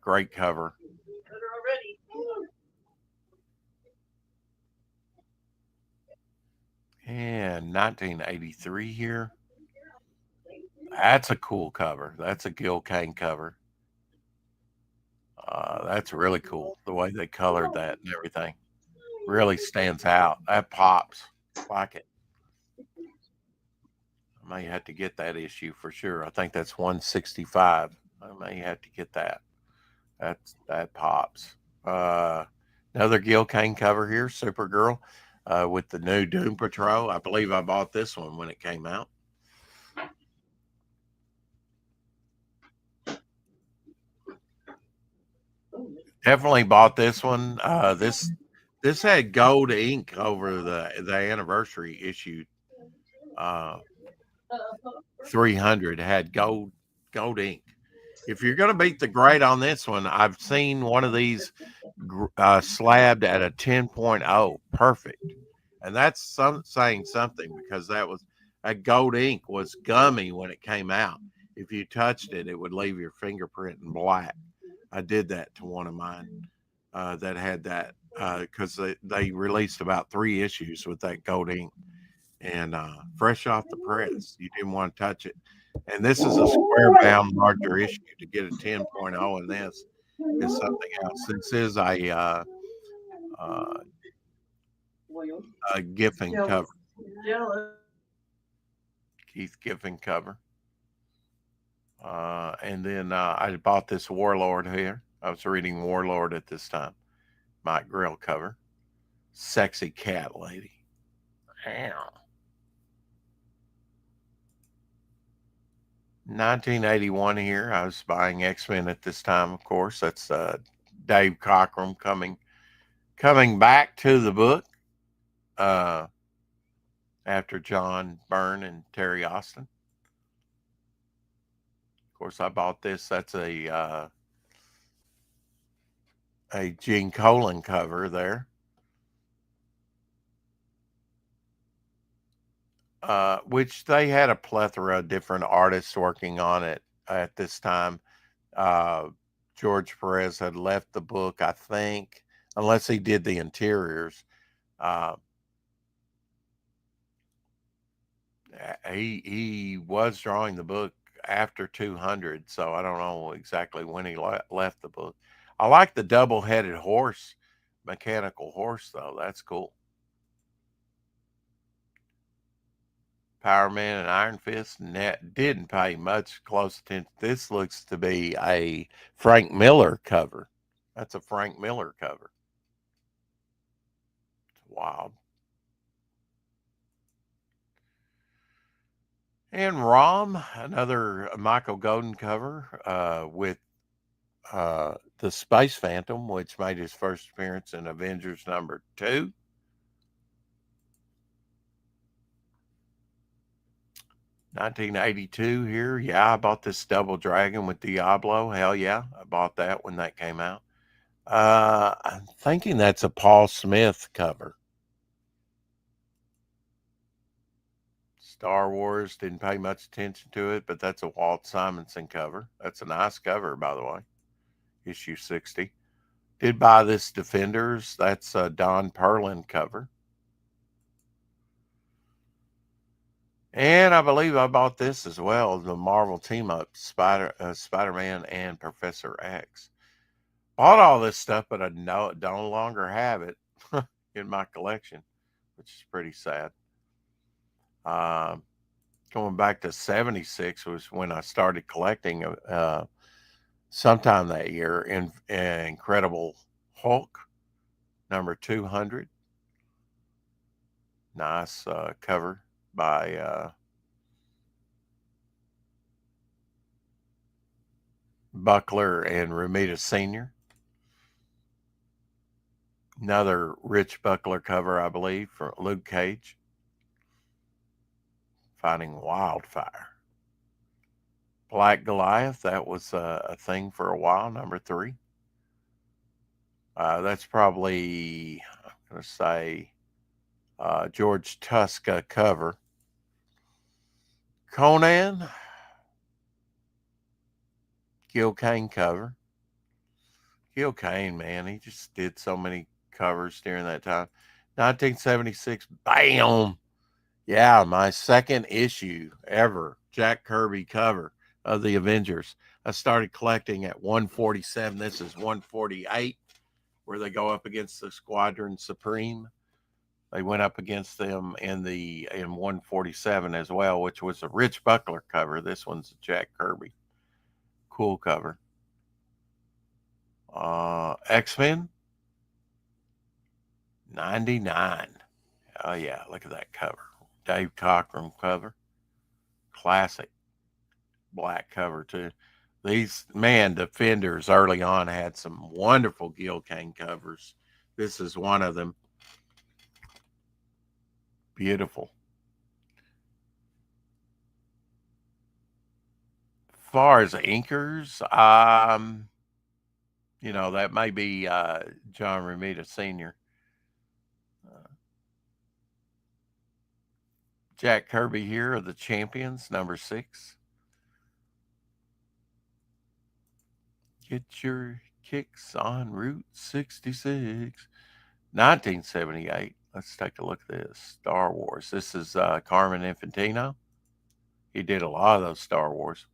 Great cover. And 1983 here. That's a cool cover. That's a Gil Kane cover. That's really cool. The way they colored that and everything really stands out. That pops. Like it. I may have to get that issue for sure. I think that's 165. I may have to get that. That pops. Another Gil Kane cover here, Supergirl, with the new Doom Patrol. I believe I bought this one when it came out. Definitely bought this one. This had gold ink over the anniversary issue. 300 had gold ink. If you're going to beat the grade on this one, I've seen one of these slabbed at a 10.0, perfect, and that's saying something because that was That gold ink was gummy when it came out. If you touched it, it would leave your fingerprint in black. I did that to one of mine that had that because they released about 3 issues with that gold ink and fresh off the press. You didn't want to touch it. And this is a square bound larger issue. To get a 10.0 in this is something else. This is a Giffen cover. Keith Giffen cover. And then I bought this Warlord here. I was reading Warlord at this time. Mike Grill cover. Sexy cat lady. Ow. 1981 here. I was buying X-Men at this time, of course. That's Dave Cockrum coming back to the book after John Byrne and Terry Austin. Of course, I bought this. That's a Gene Colan cover there. Which they had a plethora of different artists working on it at this time. George Perez had left the book, I think, unless he did the interiors. He was drawing the book after 200, so I don't know exactly when he left the book. I like the double-headed horse, mechanical horse, though. That's cool. Power Man and Iron Fist didn't pay much close attention. This looks to be a Frank Miller cover. That's a Frank Miller cover. It's wild. And Rom, another Michael Golden cover with the Space Phantom, which made his first appearance in Avengers #2. $1982 here. Yeah, I bought this Double Dragon with Diablo. Hell yeah, I bought that when that came out. I'm thinking that's a Paul Smith cover. Star Wars, didn't pay much attention to it, but that's a Walt Simonson cover. That's a nice cover, by the way. Issue 60. Did buy this Defenders. That's a Don Perlin cover. And I believe I bought this as well, the Marvel Team-Up, Spider-Man and Professor X. Bought all this stuff, but I don't longer have it in my collection, which is pretty sad. Going back to 76 was when I started collecting sometime that year in Incredible Hulk, #200. Nice cover by Buckler and Romita Sr. Another Rich Buckler cover, I believe, for Luke Cage. Fighting Wildfire. Black Goliath, that was a thing for a while, #3. That's probably, I'm going to say, George Tuska cover. Conan, Gil Kane cover. Gil Kane, man, he just did so many covers during that time. 1976, bam! Yeah, my second issue ever, Jack Kirby cover of the Avengers. I started collecting at 147. This is 148, where they go up against the Squadron Supreme. They went up against them in 147 as well, which was a Rich Buckler cover. This one's a Jack Kirby. Cool cover. X-Men 99. Oh yeah, look at that cover. Dave Cockrum cover. Classic. Black cover too. These, man, Defenders early on had some wonderful Gil Kane covers. This is one of them. Beautiful. As far as inkers, you know, that may be John Romita Sr. Jack Kirby here of the Champions, number 6. Get your kicks on Route 66. 1978. Let's take a look at this. Star Wars. This is Carmen Infantino. He did a lot of those Star Wars.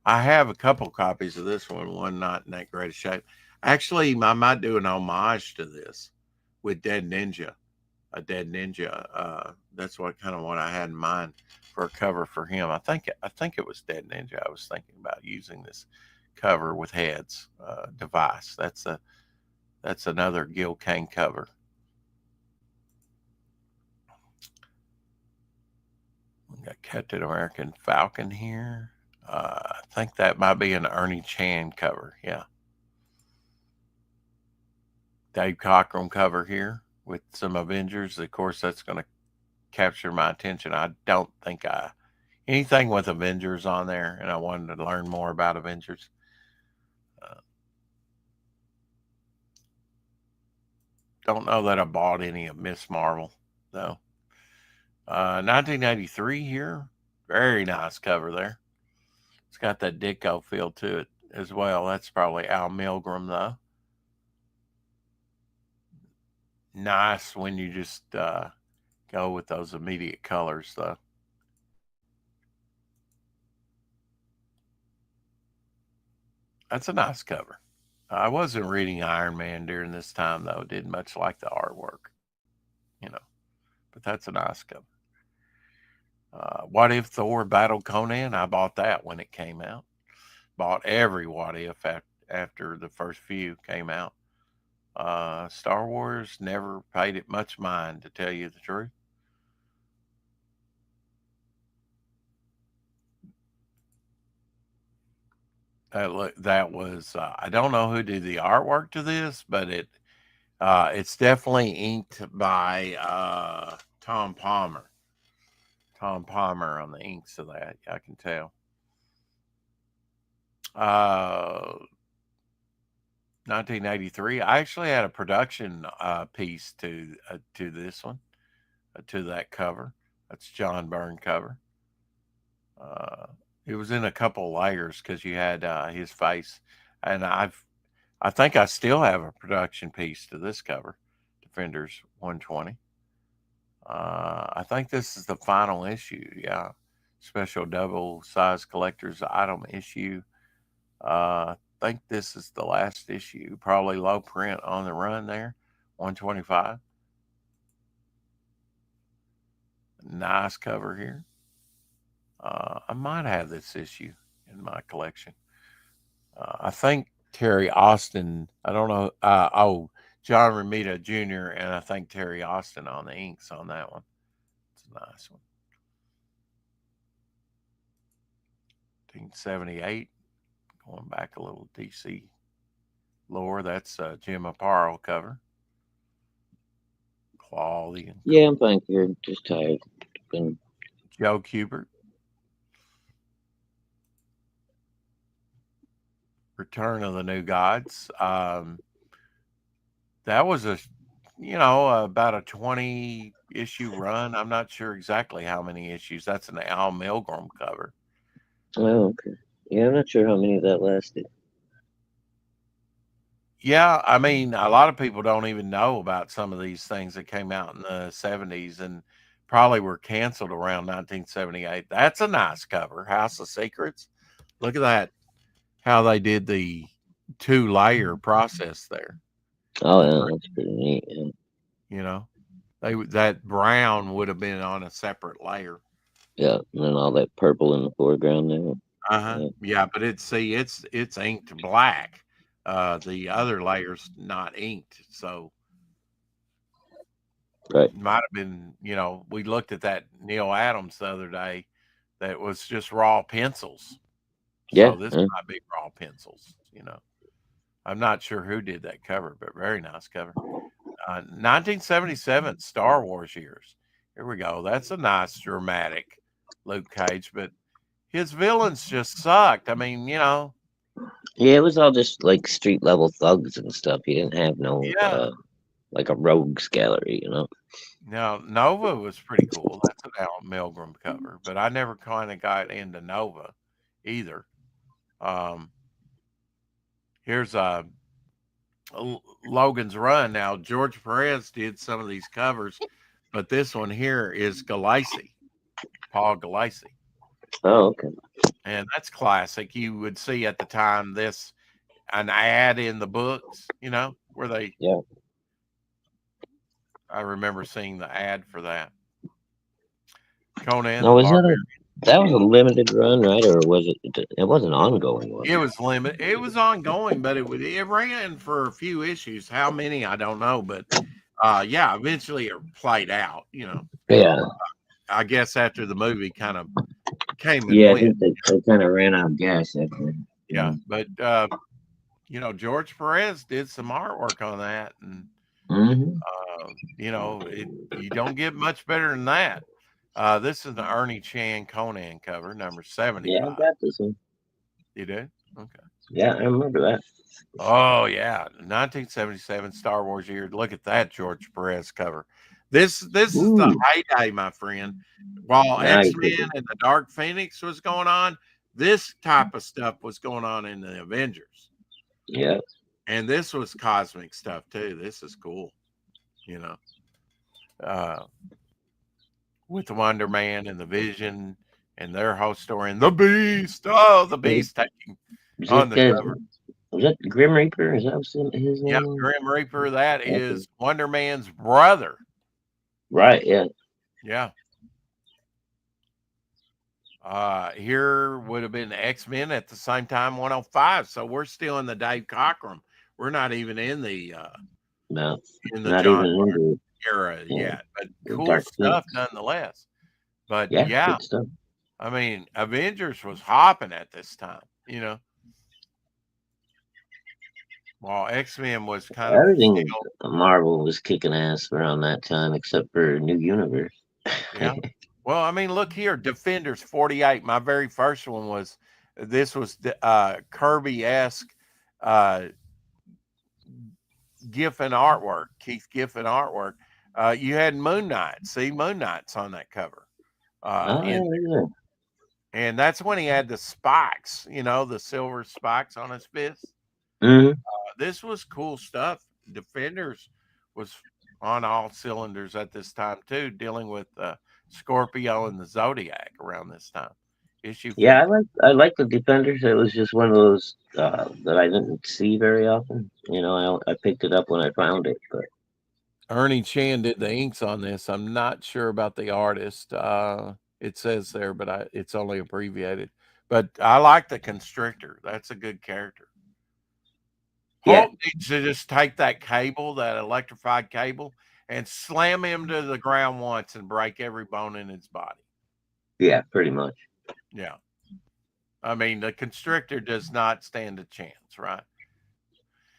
I have a couple copies of this one not in that great shape. Actually, I might do an homage to this with Dead Ninja. A Dead Ninja. That's what I had in mind for a cover for him. I think it was Dead Ninja. I was thinking about using this cover with heads device. That's another Gil Kane cover. We got Captain American Falcon here. I think that might be an Ernie Chan cover. Yeah. Dave Cockrum cover here with some Avengers. Of course, that's going to capture my attention. I don't think anything with Avengers on there, and I wanted to learn more about Avengers. Don't know that I bought any of Miss Marvel, though. 1983 here. Very nice cover there. It's got that Ditko feel to it as well. That's probably Al Milgrom, though. Nice when you just go with those immediate colors, though. That's a nice cover. I wasn't reading Iron Man during this time, though. Didn't much like the artwork, but that's a nice cover. What If Thor Battled Conan? I bought that when it came out. Bought every What If after the first few came out. Star Wars, never paid it much mind, to tell you the truth. That was I don't know who did the artwork to this, but it's definitely inked by Tom Palmer. Tom Palmer on the inks of that, I can tell. 1983. I actually had a production piece to this one, to that cover. That's John Byrne cover. It was in a couple layers because you had his face, and I think I still have a production piece to this cover, Defenders 120. I think this is the final issue. Yeah, special double size collector's item issue. I think this is the last issue. Probably low print on the run there, 125. Nice cover here. I might have this issue in my collection. I think Terry Austin, I don't know. John Romita Jr. and I think Terry Austin on the inks on that one. It's a nice one. 1978. Going back a little DC lore. That's Jim Aparo cover. Quality. Yeah, I'm fine. You're just tired. Joe Kubert. Return of the New Gods. That was about a 20 issue run. I'm not sure exactly how many issues. That's an Al Milgrom cover. Oh, okay. Yeah, I'm not sure how many of that lasted. Yeah, I mean, a lot of people don't even know about some of these things that came out in the 70s and probably were canceled around 1978. That's a nice cover, House of Secrets. Look at that, how they did the 2-layer process there. Oh, yeah, that's pretty neat. Yeah. That brown would have been on a separate layer. Yeah, and then all that purple in the foreground there. Yeah, but it's inked black. The other layer's not inked, so right. It might have been, we looked at that Neil Adams the other day that was just raw pencils. Yeah. So this might be raw pencils, I'm not sure who did that cover, but very nice cover. 1977 Star Wars years. Here we go. That's a nice dramatic Luke Cage, but his villains just sucked. I mean, Yeah, it was all just like street level thugs and stuff. He didn't have no like a rogues gallery, Now Nova was pretty cool. That's an Al Milgrom cover, but I never kind of got into Nova either. Um, here's Logan's Run. Now George Perez did some of these covers, but this one here is Galassi, Paul Galassi. Oh, okay. And that's classic. You would see at the time an ad in the books, where they. Yeah. I remember seeing the ad for that. Conan. Now, that was a limited run, right? Or was it? It was an ongoing one. It was limited. It was ongoing, but it ran for a few issues. How many I don't know, but yeah, eventually it played out. Yeah. I guess after the movie kind of came and Yeah, went. I think they kind of ran out of gas after. Yeah, but George Perez did some artwork on that, and you don't get much better than that. This is the Ernie Chan Conan cover, number 75. Yeah, I got this one. You did? Okay. Yeah, I remember that. Oh yeah, 1977 Star Wars year. Look at that George Perez cover. This is the heyday, my friend. While X-Men and the Dark Phoenix was going on, this type of stuff was going on in the Avengers. Yeah. And this was cosmic stuff too. This is cool. With the Wonder Man and the Vision and their whole story and the Beast. Oh, the Beast taking on the cover. Was that the Grim Reaper? Is that his name? Yeah, Grim Reaper. That is Wonder Man's brother. Right, yeah. Yeah. Here would have been X-Men at the same time, 105. So we're still in the Dave Cockrum. We're not even in the no, in the not John even in the era yet, but cool stuff nonetheless. But yeah, good stuff. I mean, Avengers was hopping at this time, while X-Men was kind of everything. Marvel was kicking ass around that time, except for New Universe. Yeah. Well, I mean, look here, Defenders 48. My very first one was Kirby-esque Giffen artwork, Keith Giffen artwork. You had Moon Knight. See, Moon Knight's on that cover. And that's when he had the spikes, the silver spikes on his fist. This was cool stuff. Defenders was on all cylinders at this time too, dealing with Scorpio and the Zodiac around this time. Issue 50. Yeah, I like the Defenders. It was just one of those that I didn't see very often. I picked it up when I found it. But Ernie Chan did the inks on this. I'm not sure about the artist. It says there, but it's only abbreviated. But I like the Constrictor. That's a good character. Hulk needs to just take that cable, that electrified cable, and slam him to the ground once and break every bone in his body. Yeah, pretty much. Yeah. I mean, the Constrictor does not stand a chance, right?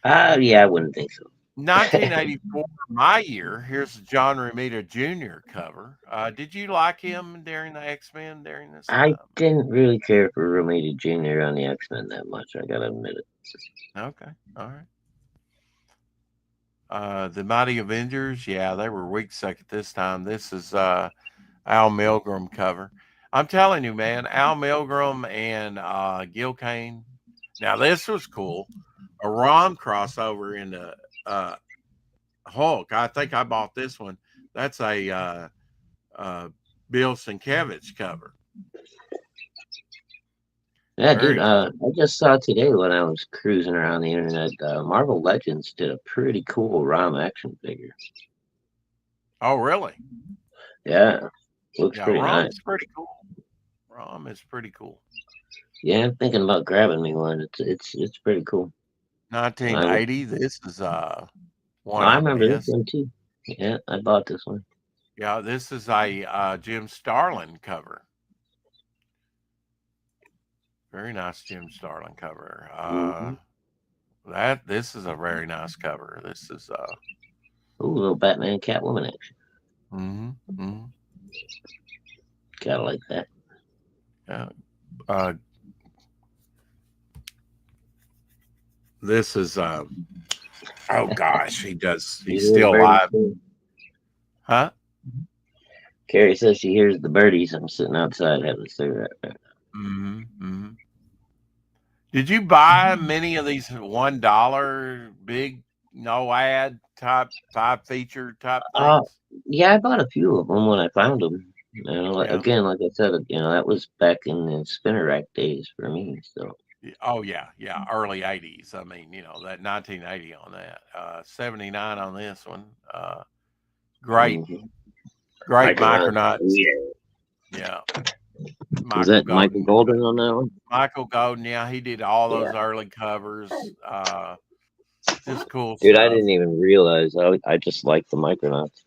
Yeah, I wouldn't think so. 1984, my year. Here's John Romita Jr. cover. Did you like him during the X-Men during this time? I didn't really care for Romita Jr. on the X-Men that much. I gotta admit it. Okay, all right. The Mighty Avengers, yeah, they were weak sick at this time. This is Al Milgrom cover. I'm telling you, man, Al Milgrom and Gil Kane. Now this was cool. A Rom crossover into Hulk. I think I bought this one. That's a Bill Sienkiewicz cover. Yeah, dude. I just saw today when I was cruising around the internet. Marvel Legends did a pretty cool Rom action figure. Oh, really? Yeah, looks pretty Rom's nice. Pretty cool. Rom is pretty cool. Yeah, I'm thinking about grabbing me one. It's pretty cool. 1980. This is one. I remember this one too. Yeah, I bought this one. Yeah, this is a Jim Starlin cover. Very nice Jim Starlin cover. This is a very nice cover. This is little Batman Catwoman action. Gotta like that. Yeah. This is oh gosh, he's still alive. Huh? Carrie says she hears the birdies. I'm sitting outside having a cigarette. Mm-hmm. Did you buy many of these $1 big no ad type 5 feature type Uh, things? yeah, I bought a few of them when I found them. Yeah. Again, like I said, that was back in the spinner rack days for me. So, Oh yeah, yeah. Early '80s. I mean, that 1980 on that. 79 on this one. Great, mhm. great Micronauts. Micronauts. Yeah. Yeah. Was Michael that Michael Golden. Golden on that one? Michael Golden. Yeah, he did all Yeah. those early covers. Just cool Dude, I stuff. didn't even realize. I just liked the Micronauts.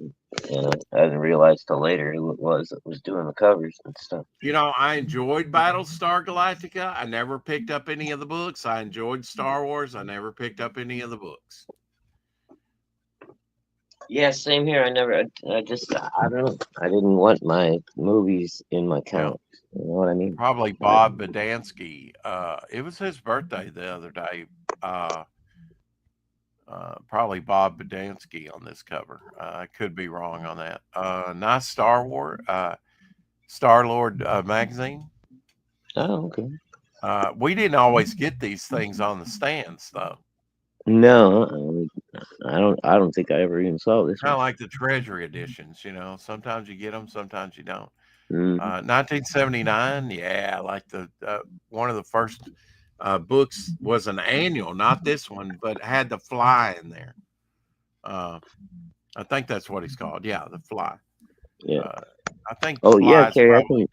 I didn't realize till later who it was that was doing the covers and stuff. I enjoyed Battlestar Galactica. I never picked up any of the books. I enjoyed Star Wars. I never picked up any of the books. Yeah, same here. I don't know. I didn't want my movies in my count. You know what I mean? Probably Bob Badansky. It was his birthday the other day. Probably Bob Badansky on this cover. I could be wrong on that. Nice Star Lord magazine. Oh, okay. We didn't always get these things on the stands though. No, I don't think I ever even saw this Kind one. of like the Treasury editions. Sometimes you get them, sometimes you don't. Mm. 1979, yeah, like the one of the first books was an annual, not this one, but had the Fly in there. I think that's what he's called. Yeah, the Fly. Yeah. I think Oh yeah, Fly is Carrie. probably.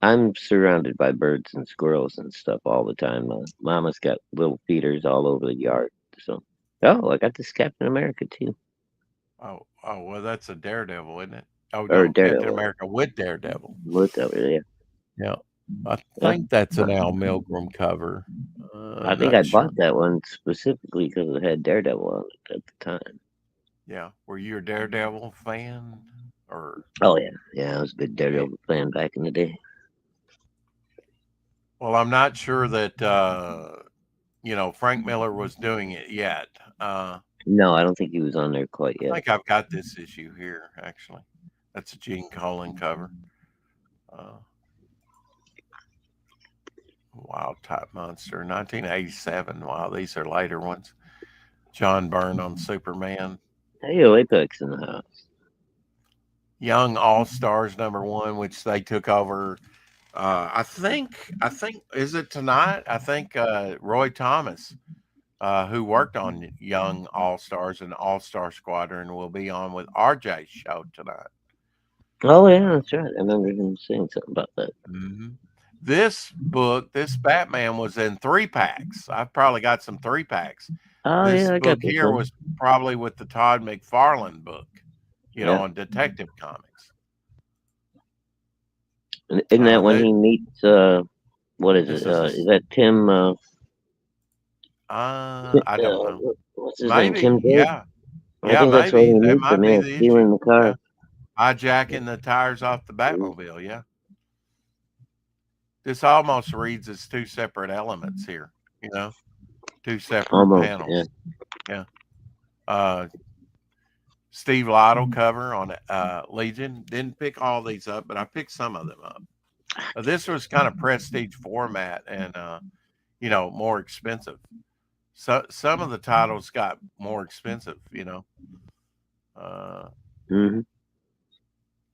I'm surrounded by birds and squirrels and stuff all the time. Mama's got little feeders all over the yard. So, I got this Captain America too, Oh, well, that's a Daredevil, isn't it? Oh or no, Captain Daredevil. America with Daredevil. Look over there. Yeah, I Yeah. think that's an Al Milgrom cover. I I'm think I not sure. bought that one specifically because it had Daredevil on it at the time. Yeah, were you a Daredevil fan or? Oh yeah. I was a big Daredevil fan back in the day. Well, I'm not sure that Frank Miller was doing it yet. No, I don't think he was on there quite I yet. think I've got this issue here actually. That's a Gene Colan cover. Wild Type Monster, 1987. Wow, these are later ones. John Byrne on Superman. Hey, Apex in the house. Young All Stars #1, which they took over. I think is it tonight? I think Roy Thomas, who worked on Young All Stars and All Star Squadron, will be on with RJ's show tonight. Oh yeah, that's right. I remember him saying something about that. Mm-hmm. This Batman was in 3-packs. I've probably got some 3-packs. Oh This yeah, I got book this here one. was probably with the Todd McFarlane book, Yeah. on Detective Comics. Isn't that when he meets what is it? Is that Tim? I don't know. What's his name? Maybe, Tim Drake? yeah. I think that's where Maybe he that meets him. might be Yeah, the stealing issue. the car. Yeah. Hijacking the tires off the Batmobile. Yeah. This almost reads as 2 separate elements here. 2 separate Almost. panels. Yeah. Steve Lytle cover on Legion. Didn't pick all these up, but I picked some of them up. This was kind of prestige format and more expensive. So some of the titles got more expensive.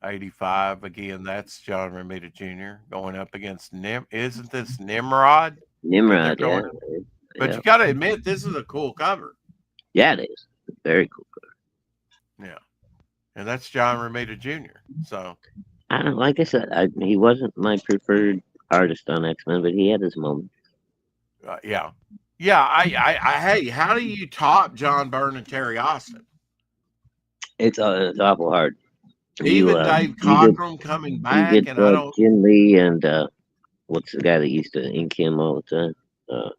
85 again. That's John Romita Jr. going up against Isn't this Nimrod? Nimrod, yeah. But you got to admit, this is a cool cover. Yeah, it is. Very cool cover. Yeah, and that's John Romita Jr. So I don't like I said, he wasn't my preferred artist on X-Men, but he had his moment. Yeah. Hey, how do you top John Byrne and Terry Austin? It's awful hard. Even Dave Cockrum coming back, and I don't. Jim Lee and what's the guy that used to ink him all the time?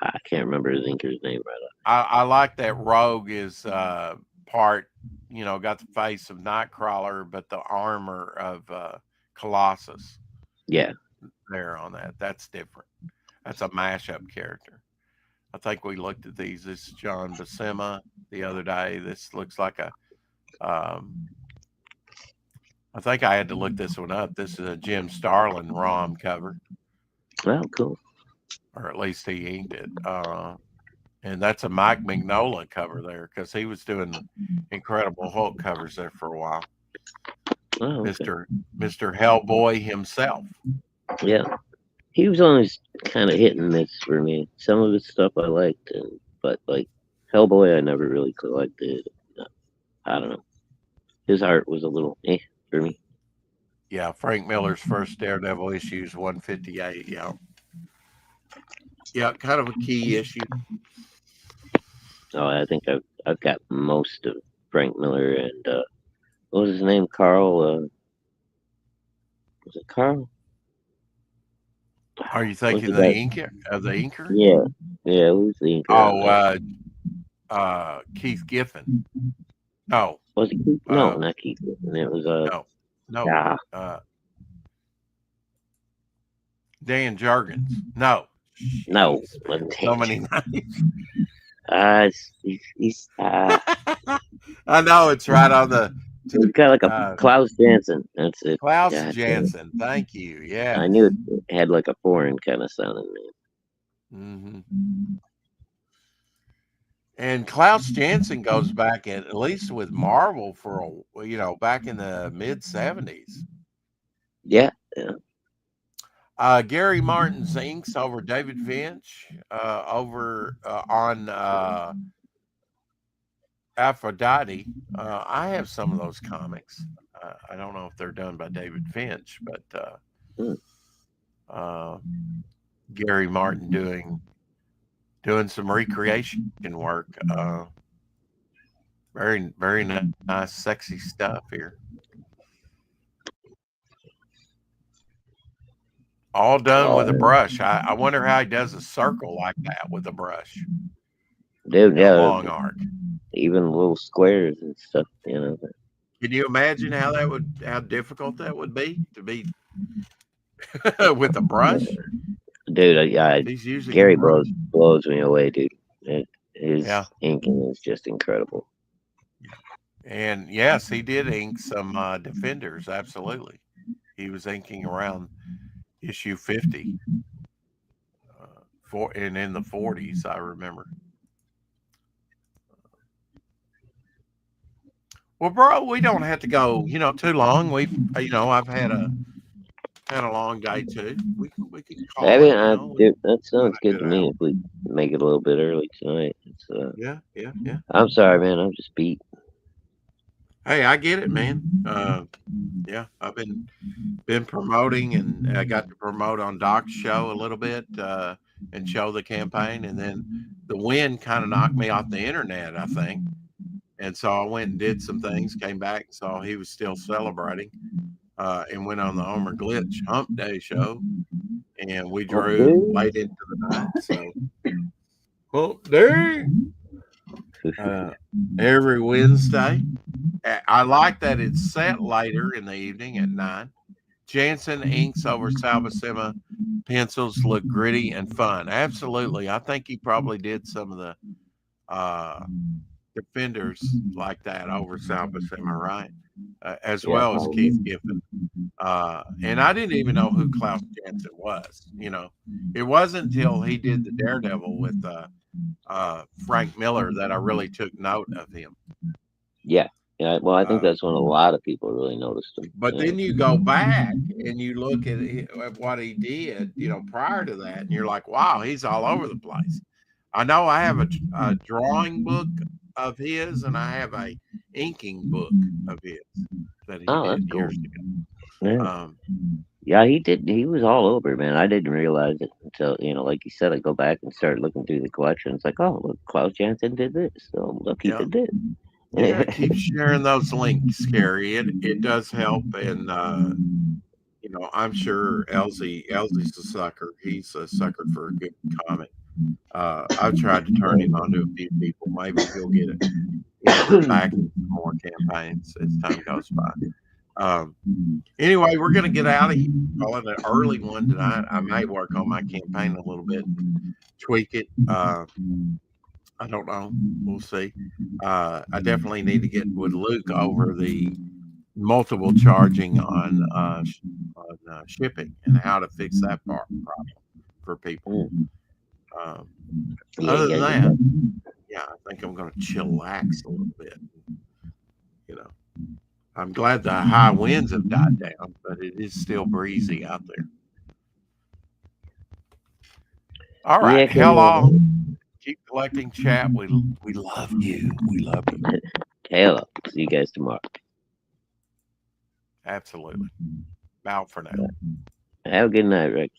I can't remember his inker's name right off. I like that Rogue is part, got the face of Nightcrawler, but the armor of Colossus. Yeah. There on that. That's different. That's a mashup character. I think we looked at these. This is John Buscema the other day. This looks like a I think I had to look this one up. This is a Jim Starlin ROM cover, Well, cool. or at least he inked it. And that's a Mike Mignola cover there because he was doing Incredible Hulk covers there for a while. Oh, okay. Mr. Hellboy himself. Yeah. He was always kind of hit and miss for me. Some of his stuff I liked, but like Hellboy, I never really collected. I don't know. His art was a little for me. Yeah, Frank Miller's first Daredevil issues 158. Yeah. Yeah, kind of a key issue. Oh, I think I've got most of Frank Miller and what was his name? Carl. Was it Carl? Are you thinking Was the it inker? Of the inker? Yeah, yeah. Who's the inker? Keith Giffen. No. Was it Keith? No, not Keith Giffen. It was no. Yeah. Dan Jurgens. No. No. So many names. He's I know it's right on the. He's got like a Klaus Janson. That's it. Klaus Janson. Thank you. Yeah. I knew it had like a foreign kind of sounding name. Mm-hmm. And Klaus Janson goes back at least with Marvel for back in the mid 70s. Yeah. Gary Martin's inks over David Finch over on Aphrodite. I have some of those comics. I don't know if they're done by David Finch, but Gary Martin doing some recreation work. Very, very nice, sexy stuff here. All done with a brush. I wonder how he does a circle like that with a brush. Dude, yeah. Long arc. Even little squares and stuff, Can you imagine how difficult that would be to be with a brush? Dude, Gary blows me away, dude. His inking is just incredible. And yes, he did ink some Defenders. Absolutely, he was inking around issue 50, and in the 40s, I remember. Well, bro, we don't have to go, too long. I've had a long day too. We can call dude, that sounds good to me. If we make it a little bit early tonight, yeah. I'm sorry, man. I'm just beat. Hey, I get it, man. Yeah, I've been promoting, and I got to promote on Doc's show a little bit and show the campaign, and then the wind kind of knocked me off the internet, I think. And so I went and did some things, came back and saw he was still celebrating, and went on the Homer Glitch Hump Day show, and we drew late into the night. So Hump Day every Wednesday. I like that it's set later in the evening at 9. Janson inks over Sal Buscema pencils look gritty and fun. Absolutely. I think he probably did some of the Defenders like that over Sal Buscema, right? As well as Keith Giffen. And I didn't even know who Klaus Janson was. It wasn't until he did the Daredevil with Frank Miller that I really took note of him. Yeah. Yeah, well, I think that's when a lot of people really noticed him. But then you go back and you look at what he did, prior to that, and you're like, wow, he's all over the place. I know I have a drawing book of his, and I have a inking book of his that he did years ago. Yeah, he did. He was all over, man. I didn't realize it until, like you said, I go back and start looking through the collection. It's like, oh, look, Klaus Janson did this. So look, he did this. Yeah, keep sharing those links, Gary. It does help, and I'm sure Elsie's a sucker. He's a sucker for a good comic. I've tried to turn him onto a few people. Maybe he'll get it back in more campaigns as time goes by. Anyway, we're going to get out of here. Call it an early one tonight. I may work on my campaign a little bit, tweak it. I don't know. We'll see. I definitely need to get with Luke over the multiple charging on shipping and how to fix that problem for people. Yeah, Other yeah, than that, yeah, I think I'm going to chillax a little bit. You know, I'm glad the high winds have died down, but it is still breezy out there. All right, yeah, hell on. Keep collecting chat. We love you. We love you. hell, see you guys tomorrow. Absolutely. Bow for now. Have a good night, Rick.